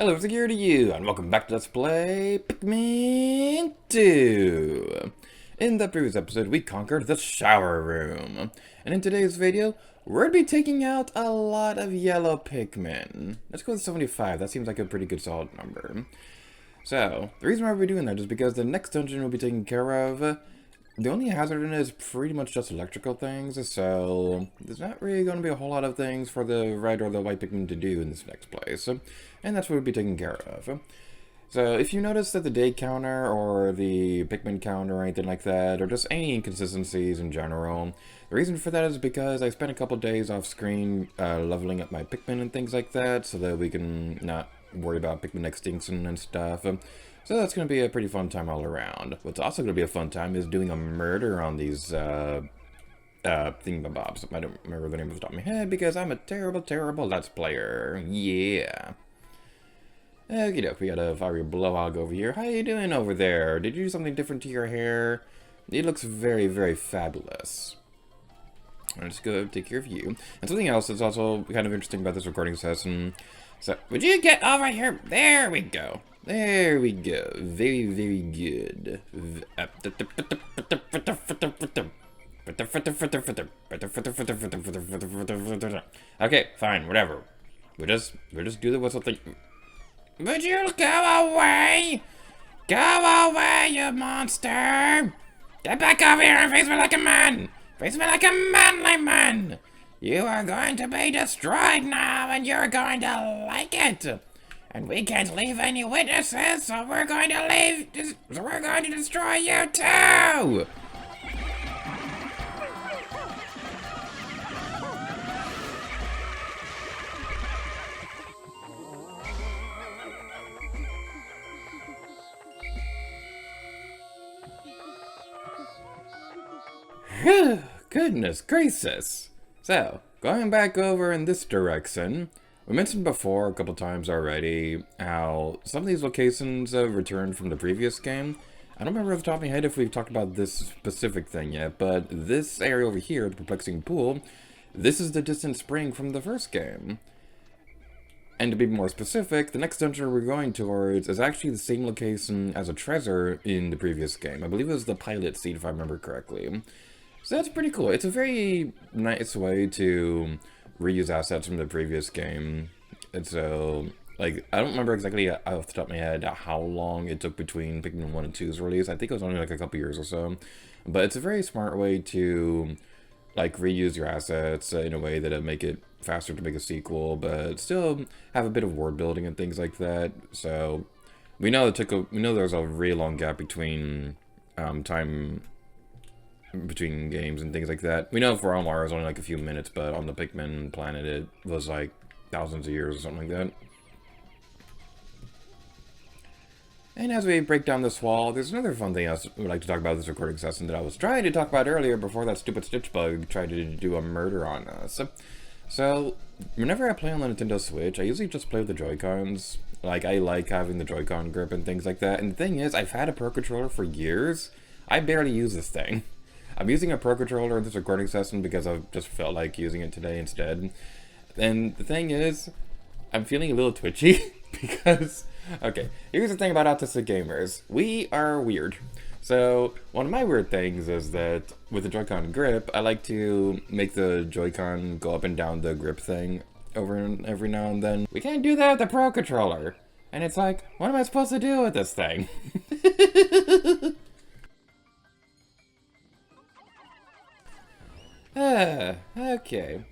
Hello, security to you, and welcome back to Let's Play Pikmin 2! In the previous episode, we conquered the shower room. And in today's video, we're going to be taking out a lot of yellow Pikmin. Let's go with 75, that seems like a pretty good solid number. So, the reason why we're doing that is because the next dungeon we'll be taking care of, the only hazard in it is pretty much just electrical things, so there's not really going to be a whole lot of things for the red or the white Pikmin to do in this next place, and that's what we'll be taking care of. So if you notice that the day counter or the Pikmin counter or anything like that, or just any inconsistencies in general, the reason for that is because I spent a couple days off screen leveling up my Pikmin and things like that, so that we can not worry about Pikmin extinction and stuff. So that's going to be a pretty fun time all around. What's also going to be a fun time is doing a murder on these thingamabobs. I don't remember the name off the top of my head because I'm a terrible, terrible Let's Player. Yeah. Okie doke, we got a fiery blowhog over here. How you doing over there? Did you do something different to your hair? It looks very, very fabulous. Let's go take care of you. And something else that's also kind of interesting about this recording session. So, would you get over here? There we go. There we go. Very, very good. Okay, fine, whatever. We'll just do the whistle thing. Would you go away? Go away, you monster! Get back over here and face me like a man! Face me like a manly man! You are going to be destroyed now, and you're going to like it! And we can't leave any witnesses, so we're going to destroy you too! Whew, goodness gracious! So, going back over in this direction, we mentioned before a couple times already how some of these locations returned from the previous game. I don't remember off the top of my head if we've talked about this specific thing yet, but this area over here, the Perplexing Pool, this is the distant spring from the first game. And to be more specific, the next dungeon we're going towards is actually the same location as a treasure in the previous game. I believe it was the pilot seat, if I remember correctly. So that's pretty cool. It's a very nice way to reuse assets from the previous game. And so, like, I don't remember exactly off the top of my head how long it took between Pikmin 1 and 2's release. I think it was only like a couple years or so. But it's a very smart way to, like, reuse your assets in a way that'll make it faster to make a sequel, but still have a bit of world building and things like that. So, we know there was a really long gap between time between games and things like that. We know for Omar it was only like a few minutes, but on the Pikmin planet it was like thousands of years or something like that. And as we break down this wall, there's another fun thing I would like to talk about this recording session that I was trying to talk about earlier before that stupid Stitch Bug tried to do a murder on us. So, whenever I play on the Nintendo Switch, I usually just play with the Joy-Cons. Like, I like having the Joy-Con grip and things like that. And the thing is, I've had a Pro Controller for years. I barely use this thing. I'm using a Pro Controller in this recording session because I just felt like using it today instead. And the thing is, I'm feeling a little twitchy because, okay, here's the thing about autistic gamers. We are weird. So, one of my weird things is that with the Joy-Con grip, I like to make the Joy-Con go up and down the grip thing every now and then. We can't do that with the Pro Controller. And it's like, what am I supposed to do with this thing? Okay.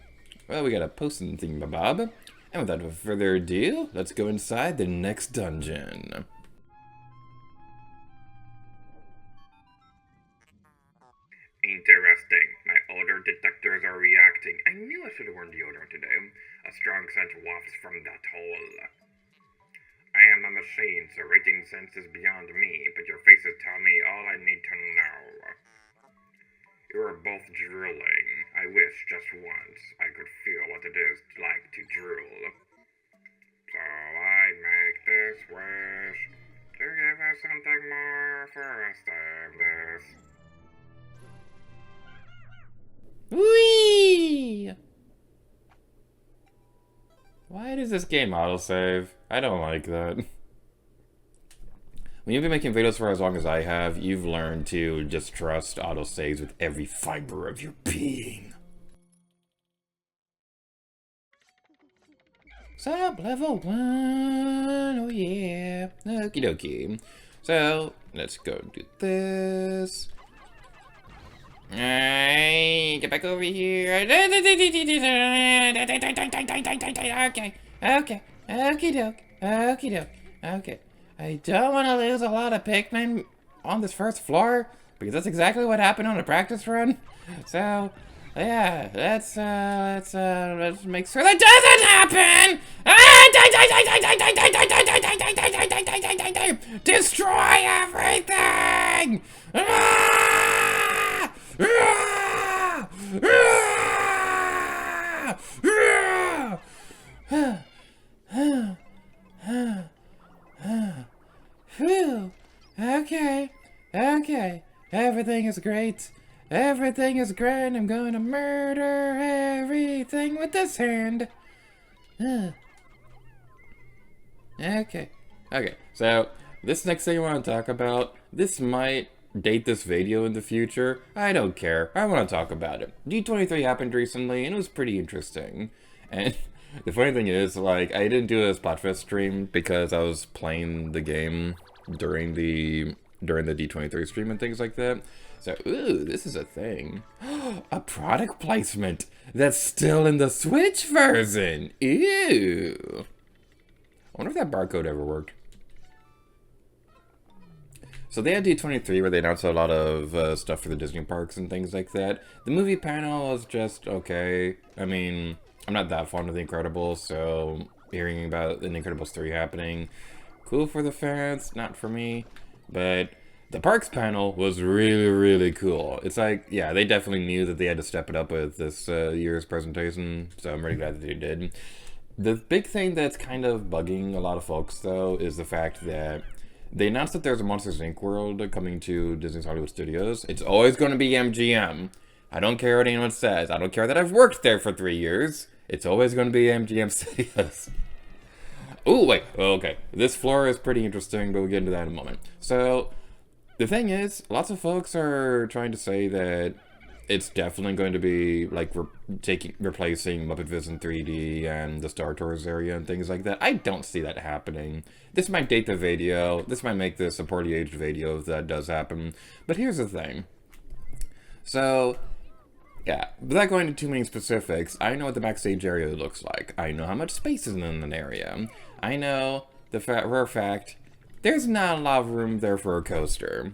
Well, we got a posting thingamabob. And without further ado, let's go inside the next dungeon. Interesting. My odor detectors are reacting. I knew I should have worn deodorant today. A strong scent wafts from that hole. I am a machine, so rating sense is beyond me, but your faces tell me all I need to know. You are both drooling. I wish just once I could feel what it is like to drool. So I make this wish to give us something more for us than this. Whee! Why does this game autosave? I don't like that. When you've been making videos for as long as I have, you've learned to just trust autosaves with every fiber of your being. Sub level 1, oh yeah. Okie dokie. So, let's go do this. Alright, get back over here. Okay, okay, okie doke, okie doke, okay. I don't want to lose a lot of Pikmin on this first floor, because that's exactly what happened on a practice run. So, yeah, let's make sure that doesn't happen! Destroy everything! Phew. Okay. Okay. Everything is great. Everything is great. I'm going to murder everything with this hand. Okay. Okay. So, this next thing I want to talk about, this might date this video in the future. I don't care. I want to talk about it. D23 happened recently, and it was pretty interesting. And the funny thing is, like, I didn't do a Splatfest stream because I was playing the game during the D23 stream and things like that. So, ooh, this is a thing. A product placement that's still in the Switch version. Ew. I wonder if that barcode ever worked. So they had D23 where they announced a lot of stuff for the Disney parks and things like that. The movie panel was just okay. I mean, I'm not that fond of The Incredibles, so hearing about The Incredibles 3 happening, cool for the fans, not for me. But the parks panel was really, really cool. It's like, yeah, they definitely knew that they had to step it up with this year's presentation, so I'm really glad that they did. The big thing that's kind of bugging a lot of folks, though, is the fact that they announced that there's a Monsters, Inc. world coming to Disney's Hollywood Studios. It's always going to be MGM. I don't care what anyone says. I don't care that I've worked there for 3 years. It's always going to be MGM Studios. Ooh, wait. Okay. This floor is pretty interesting, but we'll get into that in a moment. So, the thing is, lots of folks are trying to say that it's definitely going to be, like, replacing Muppet Vision 3D and the Star Tours area and things like that. I don't see that happening. This might date the video. This might make this a poorly aged video if that does happen. But here's the thing. So, yeah, without going into too many specifics, I know what the backstage area looks like. I know how much space is in an area. I know the rare fact, there's not a lot of room there for a coaster.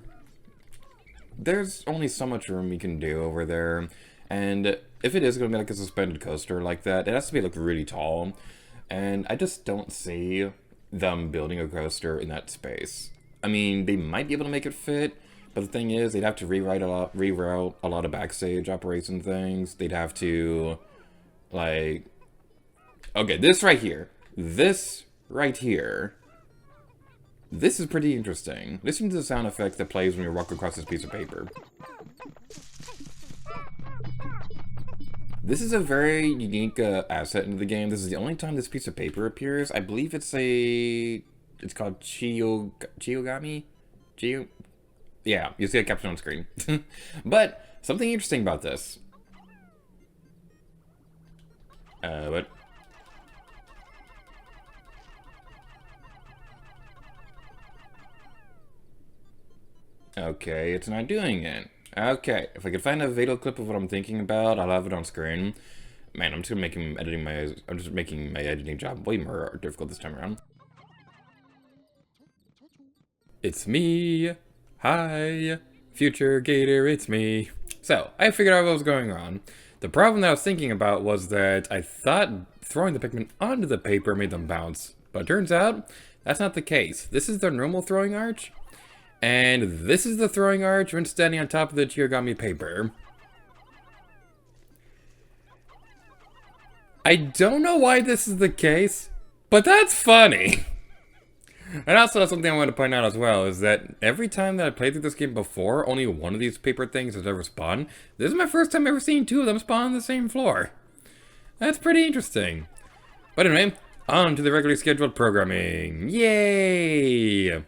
There's only so much room you can do over there, and if it is going to be like a suspended coaster like that, it has to be like really tall, and I just don't see them building a coaster in that space. I mean, they might be able to make it fit, but the thing is, they'd have to reroute a lot of backstage operation things. They'd have to, like, okay, this right here, this is pretty interesting. Listen to the sound effect that plays when you walk across this piece of paper. This is a very unique asset into the game. This is the only time this piece of paper appears. I believe it's called Chiyogami? Yeah, you see a caption on screen. But, something interesting about this. What? Okay, it's not doing it. Okay, if I could find a video clip of what I'm thinking about, I'll have it on screen. Man, I'm just making my editing job way more difficult this time around. It's me. Hi. Future Gator, it's me. So, I figured out what was going on. The problem that I was thinking about was that I thought throwing the Pikmin onto the paper made them bounce. But it turns out, that's not the case. This is their normal throwing arch. And this is the throwing arch when standing on top of the Chiyogami paper. I don't know why this is the case, but that's funny. And also something I want to point out as well is that every time that I played through this game before, only one of these paper things has ever spawned. This is my first time ever seeing two of them spawn on the same floor. That's pretty interesting. But anyway, On to the regularly scheduled programming. Yay!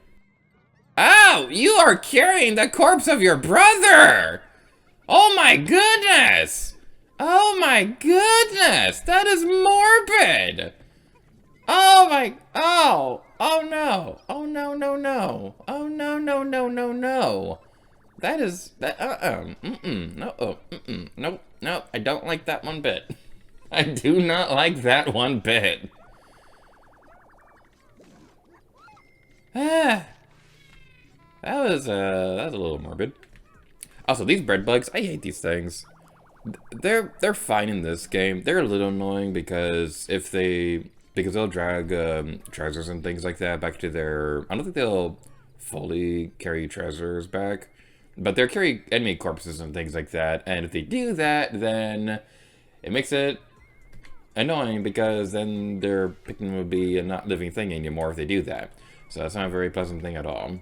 Oh, you are carrying the corpse of your brother! Oh my goodness! Oh my goodness! That is morbid! Oh my, oh no. Oh no, no, no. Oh no, no, no, no, no. That is, that, no, nope, nope, I don't like that one bit. I do not like that one bit. That was a little morbid. Also, these bread bugs, I hate these things. They're fine in this game. They're a little annoying because because they'll drag treasures and things like that back to their. I don't think they'll fully carry treasures back, but they'll carry enemy corpses and things like that. And if they do that, then it makes it annoying because then their Pikmin would be a not living thing anymore if they do that. So that's not a very pleasant thing at all.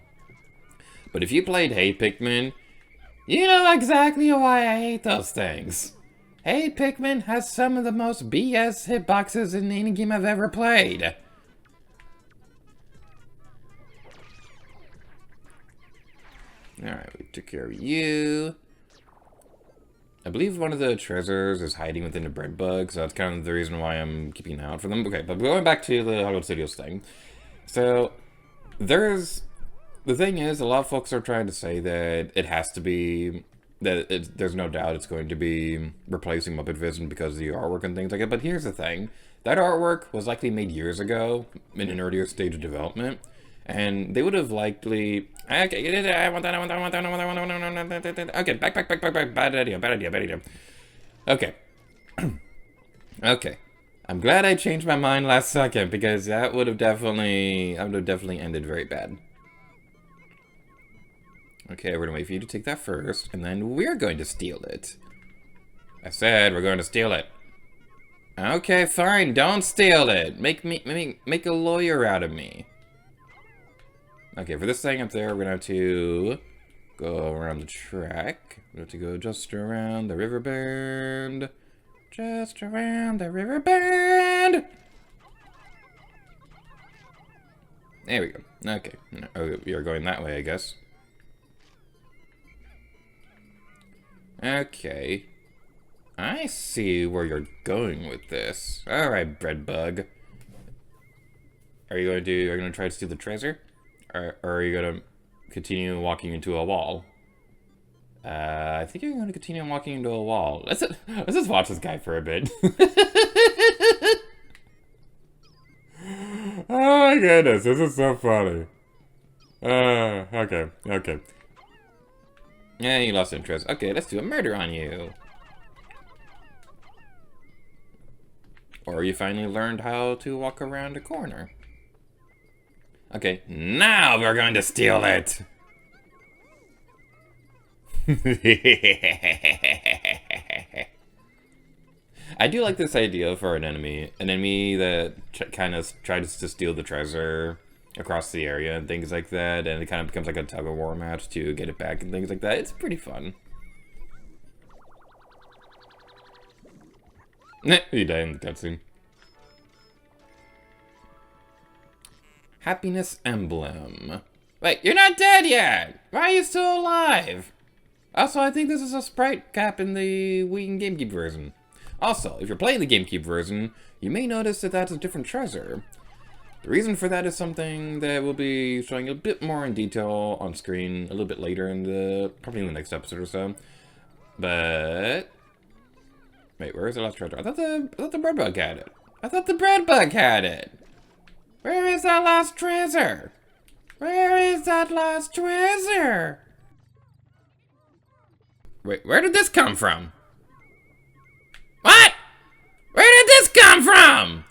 But if you played Hey Pikmin, you know exactly why I hate those things. Hey Pikmin has some of the most BS hitboxes in any game I've ever played. Alright, we took care of you. I believe one of the treasures is hiding within the bread bug, so that's kind of the reason why I'm keeping an eye out for them. Okay, but going back to the Hollywood Studios thing. So, the thing is, a lot of folks are trying to say that it has to be, there's no doubt it's going to be replacing Muppet Vision because of the artwork and things like that. But here's the thing. That artwork was likely made years ago in an earlier stage of development. And they would have likely... Okay, I want that, I want that, I want that, I want that. Okay, back. Bad idea. Okay. Okay. I'm glad I changed my mind last second because that would have definitely ended very bad. Okay, we're gonna wait for you to take that first, and then we're going to steal it. I said we're going to steal it. Okay, fine, don't steal it. Make a lawyer out of me. Okay, for this thing up there, we're gonna have to go around the track. We have to go just around the river bend. Just around the river bend. There we go. Okay. Oh, we are going that way, I guess. Okay. I see where you're going with this. Alright, bread bug. Are you gonna try to steal the treasure? Or are you gonna continue walking into a wall? I think you're gonna continue walking into a wall. Let's just watch this guy for a bit. Oh my goodness, this is so funny. Okay. Yeah, you lost interest. Okay, let's do a murder on you. Or you finally learned how to walk around a corner. Okay, now we're going to steal it! I do like this idea for an enemy that kind of tries to steal the treasure across the area and things like that, and it kind of becomes like a tug-of-war match to get it back and things like that. It's pretty fun. He died in the cutscene. Happiness emblem. Wait, you're not dead yet! Why are you still alive? Also, I think this is a sprite cap in the Wii and GameCube version. Also, if you're playing the GameCube version, you may notice that that's a different treasure. The reason for that is something that we'll be showing a bit more in detail on screen a little bit later probably in the next episode or so. But... Wait, where is the last treasure? I thought the bread bug had it. I thought the bread bug had it! Where is that last treasure? Where is that last treasure? Wait, where did this come from? What? Where did this come from?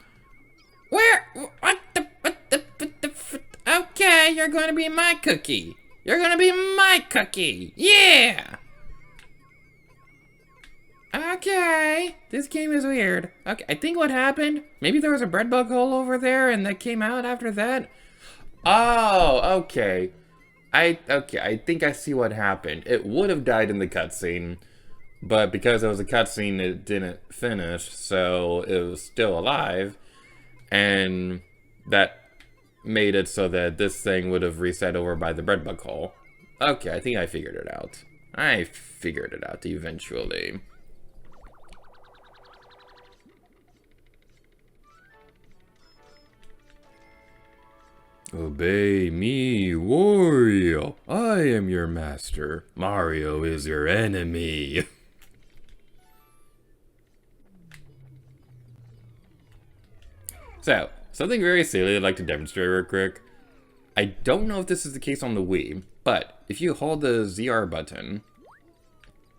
Okay, you're going to be my cookie. You're going to be my cookie. Yeah! Okay, this game is weird. Okay, I think what happened, maybe there was a bread bug hole over there and that came out after that. Oh, okay. I think I see what happened. It would have died in the cutscene, but because it was a cutscene, it didn't finish, so it was still alive. and that made it so that this thing would have reset over by the bread bug hole. Okay, I think I figured it out. I figured it out eventually. Obey me, Wario. I am your master. Mario is your enemy. So, something very silly I'd like to demonstrate real quick. I don't know if this is the case on the Wii, but if you hold the ZR button,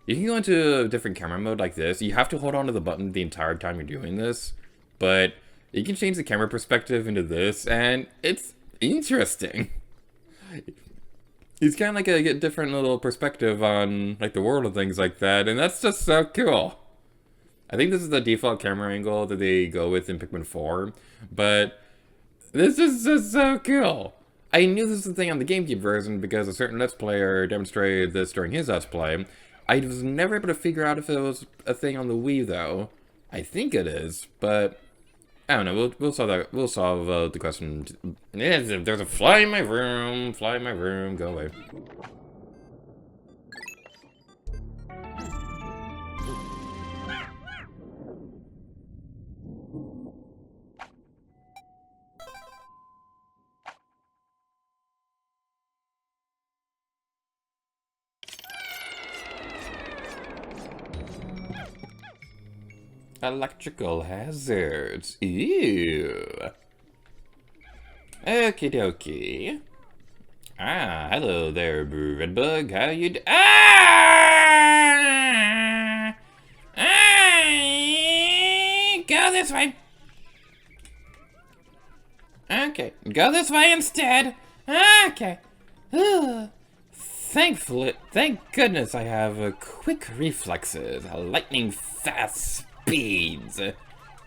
you can go into a different camera mode like this. You have to hold on to the button the entire time you're doing this, but you can change the camera perspective into this, and it's interesting. It's kind of like a different little perspective on like the world and things like that, and that's just so cool. I think this is the default camera angle that they go with in Pikmin 4, but this is just so cool. I knew this was the thing on the GameCube version because a certain Let's Player demonstrated this during his Let's Play. I was never able to figure out if it was a thing on the Wii though. I think it is, but I don't know. We'll solve that. We'll solve the question. There's a fly in my room. Fly in my room. Go away. Electrical hazards. Ew. Okie dokie. Ah, hello there, Redbug. How you go this way. Okay, go this way instead. Okay. Thank goodness I have quick reflexes, lightning fast speeds.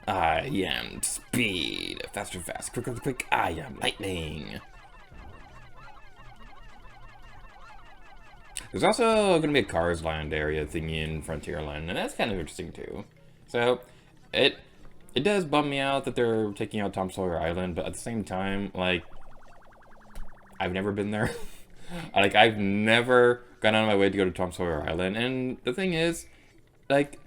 I am speed. Faster, fast. Quicker, quick. I am lightning. There's also going to be a Cars Land area thingy in Frontierland, and that's kind of interesting too. So, it does bum me out that they're taking out Tom Sawyer Island, but at the same time, like, I've never been there. Like, I've never gone out of my way to go to Tom Sawyer Island, and the thing is, like,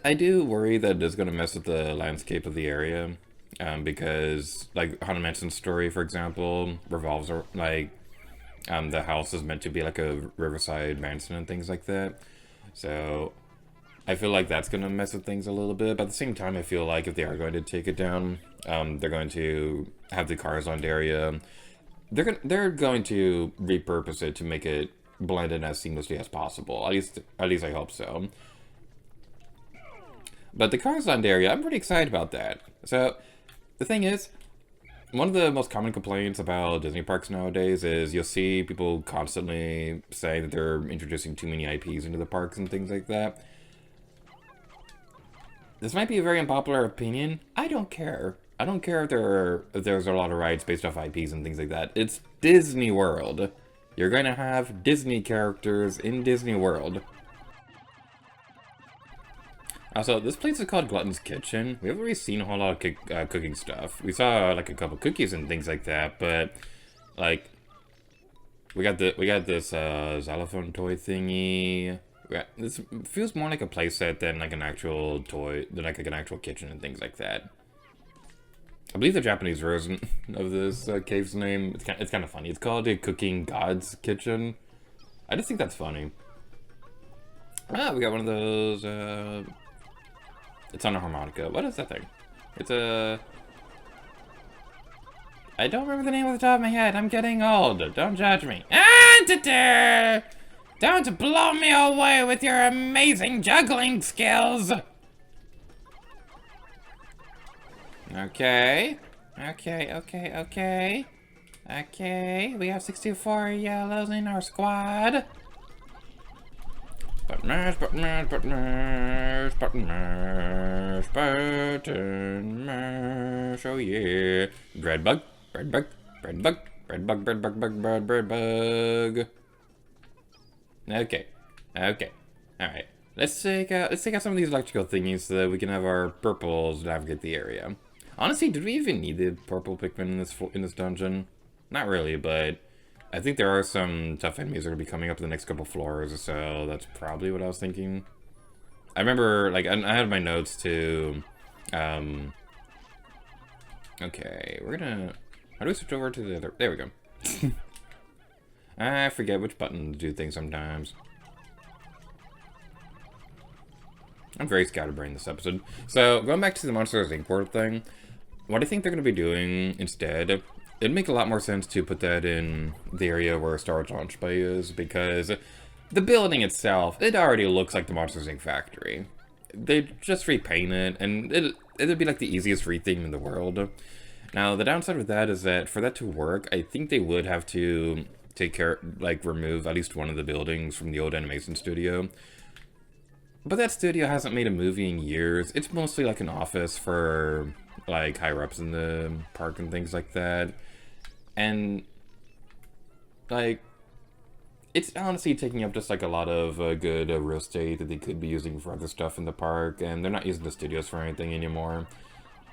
I do worry that it is going to mess with the landscape of the area, because, like, Haunted Mansion's story, for example, revolves, like, the house is meant to be like a riverside mansion and things like that, so I feel like that's going to mess with things a little bit, but at the same time, I feel like if they are going to take it down, they're going to have the Cars Land area. They're going to repurpose it to make it blend in as seamlessly as possible. At least I hope so. But the Cars Land area, I'm pretty excited about that. So, the thing is, one of the most common complaints about Disney parks nowadays is you'll see people constantly saying that they're introducing too many IPs into the parks and things like that. This might be a very unpopular opinion. I don't care. I don't care if there's a lot of rides based off IPs and things like that. It's Disney World. You're going to have Disney characters in Disney World. Also, this place is called Glutton's Kitchen. We haven't really seen a whole lot of cooking stuff. We saw like a couple cookies and things like that, but like we got this xylophone toy thingy. This feels more like a playset than like an actual toy, than like an actual kitchen and things like that. I believe the Japanese version of this cave's name, it's kind of funny. It's called a Cooking God's Kitchen. I just think that's funny. Ah, we got one of those. It's on a harmonica. What is that thing? It's a... I don't remember the name off the top of my head. I'm getting old. Don't judge me. Don't blow me away with your amazing juggling skills. Okay. Okay. We have 64 yellows in our squad. Button mash, oh yeah. Bread bug. Okay. Alright. Let's take out some of these electrical thingies so that we can have our purples navigate the area. Honestly, did we even need the purple Pikmin in this dungeon? Not really, but I think there are some tough enemies that are going to be coming up in the next couple floors, so that's probably what I was thinking. I remember, like, I had my notes to, okay, we're gonna, how do we switch over to the other, there we go. I forget which button to do things sometimes. I'm very scatterbrained this episode. So, going back to the Monsters Inc. world thing, what I think they're going to be doing instead, it'd make a lot more sense to put that in the area where Star Launch Bay is, because the building itself, it already looks like the Monsters Inc. factory. They'd just repaint it, and it'd be like the easiest retheme in the world. Now, the downside of that is that for that to work, I think they would have to remove at least one of the buildings from the old animation studio. But that studio hasn't made a movie in years. It's mostly like an office for, like, higher-ups in the park and things like that. And, like, it's honestly taking up just, like, a lot of good real estate that they could be using for other stuff in the park. And they're not using the studios for anything anymore.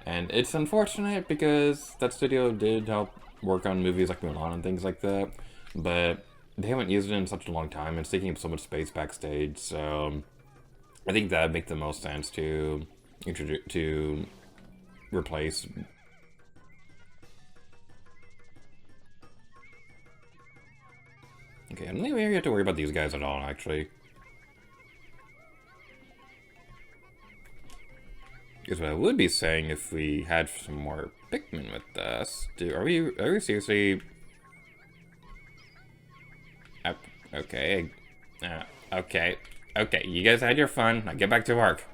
And it's unfortunate because that studio did help work on movies like Mulan and things like that. But they haven't used it in such a long time. And it's taking up so much space backstage, so I think that would make the most sense to replace. Okay, I don't think we have to worry about these guys at all, actually. Because what I would be saying if we had some more Pikmin with us, are we seriously? Okay, okay, you guys had your fun. Now get back to work.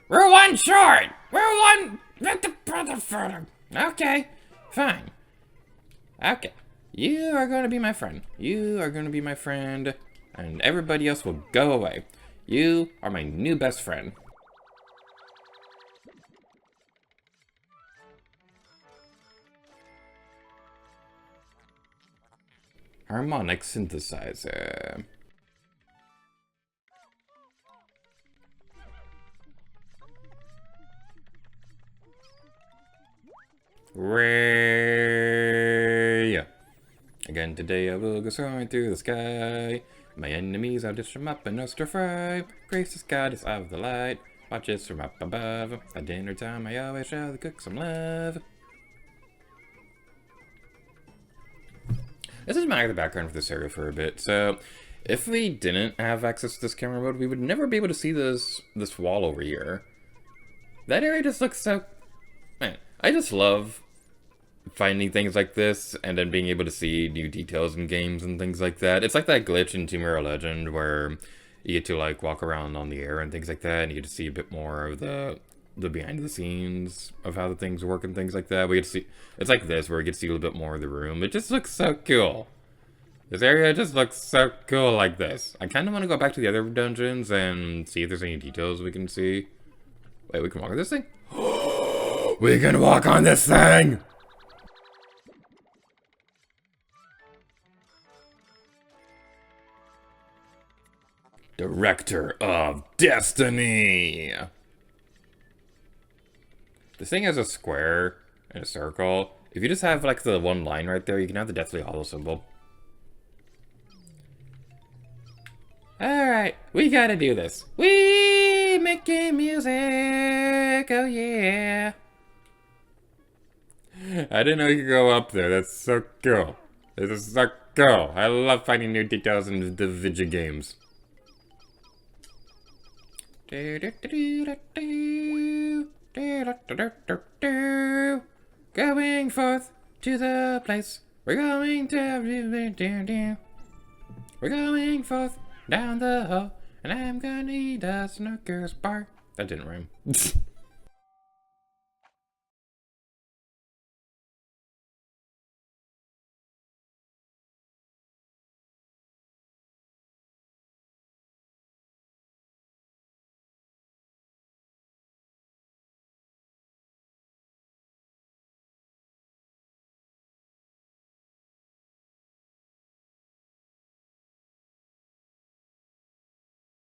We're one short. We're one. Okay, fine. Okay, you are going to be my friend. You are going to be my friend, and everybody else will go away. You are my new best friend. Harmonic synthesizer. Ray. Again today I will go soaring through the sky. My enemies I'll dish them up and stir fry. Gracious goddess of the light, watch us from up above. At dinner time I always show the cook some love. This is my background for this area for a bit. So, if we didn't have access to this camera mode, we would never be able to see this wall over here. That area just looks so... Man, I just love finding things like this and then being able to see new details in games and things like that. It's like that glitch in Tomb Raider Legend where you get to like walk around on the air and things like that, and you get to see a bit more of the behind the scenes of how the things work and things like that. We get to see, it's like this where we get to see a little bit more of the room. It just looks so cool. This area just looks so cool like this. I kind of want to go back to the other dungeons and see if there's any details we can see. Wait, we can walk on this thing? We can walk on this thing! Director of Destiny! This thing has a square and a circle. If you just have like the one line right there, you can have the Deathly Hollow symbol. Alright, we gotta do this. We making music, oh yeah. I didn't know you could go up there, that's so cool. This is so cool. I love finding new details in the video games. Going forth to the place we're going to. We're going forth down the hall, and I'm gonna eat a Snickers bar. That didn't rhyme.